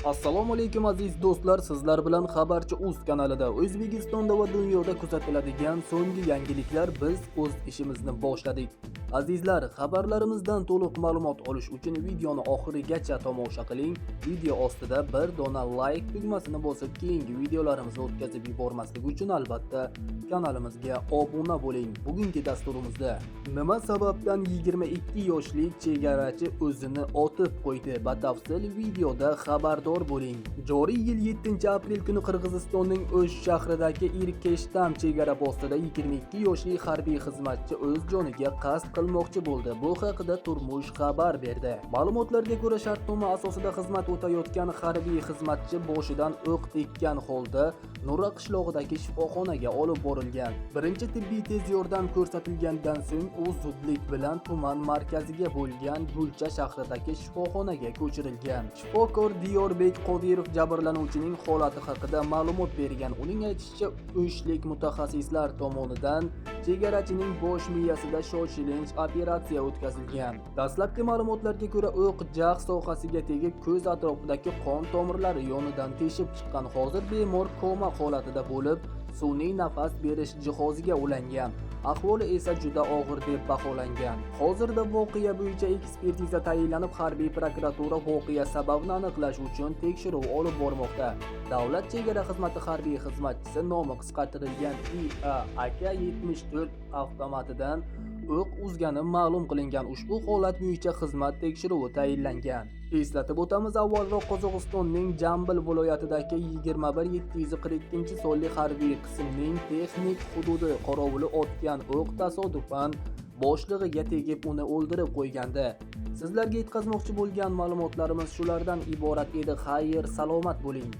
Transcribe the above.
Assalomu alaykum aziz do'stlar, sizlar bilan Xabarchi.uz kanalida O'zbekistonda va dunyoda kuzatiladigan so'nggi yangiliklar biz o'z ishimizni boshladik. Azizlar, xabarlarimizdan to'liq ma'lumot olish uchun videoni oxirigacha tomosha qiling. Video ostida bir dona like tugmasini bosib, keyingi videolarimizni o'tkazib yubormaslik uchun albatta kanalimizga obuna bo'ling. Bugungi dasturimizda nima sababdan 22 yoshli chegarachi o'zini otib qo'ydi? Batafsil videoda xabardor bo'ling. Joriy yil 7-aprel kuni Qirg'izistonning O'sh shahridagi Irkeshtam chegara postida 22 yoshli harbiy xizmatchi o'z joniga qasd qilmoqchi bo'ldi. Bu haqida Turmush xabar berdi. Ma'lumotlarga ko'ra, shartnoma asosida xizmat o'tayotgan harbiy xizmatchi boshidan o'q tekkan holda Nura qishlog'idagi shifoxonaga olib borilgan. Birinchi tibbiy tez yordam ko'rsatilgandan so'ng u zudlik bilan tuman markaziga bo'lgan Gulcha shahridagi shifoxonaga ko'chirilgan. Shifokor Diyorbek Qodirov jabrlanuvchining holati haqida ma'lumot bergan. Uning aytishicha, o'shlik mutaxassislar tomonidan chegarachining bosh miyasida shoshilinch operatsiya o'tkazilgan. Dastlabki ma'lumotlarga ko'ra, o'q jag' sohasiga tegib, ko'z atrofidagi qon tomirlari yonidan teshib chiqqan. Hozir bemor koma holatida bo'lib, sun'iy nafas berish jihoziga ulangan. Ahvoli esa juda og'ir deb baholangan. Hozirda voqea bo'yicha ekspertiza tayinlanib, harbiy prokuratura voqea sababini aniqlash uchun tekshiruv olib bormoqda. Davlat chegara xizmati harbiy xizmatchisi nomi qisqartirilgan IA AK-74 avtomatidan o'q uzgani ma'lum qilingan. Ushbu holat bo'yicha xizmat tekshiruvi tayinlangan. Eslatib o'tamiz, avvalroq Qozog'istonning Jambil viloyatidagi 21742-sonli harbiy qismning texnik hududi qorovuli otgan o'q tasodifan boshlig'iga tegib uni o'ldirib qo'ygandi. Sizlarga yetkazmoqchi bo'lgan ma'lumotlarimiz shulardan iborat edi. Xayr, salomat bo'ling.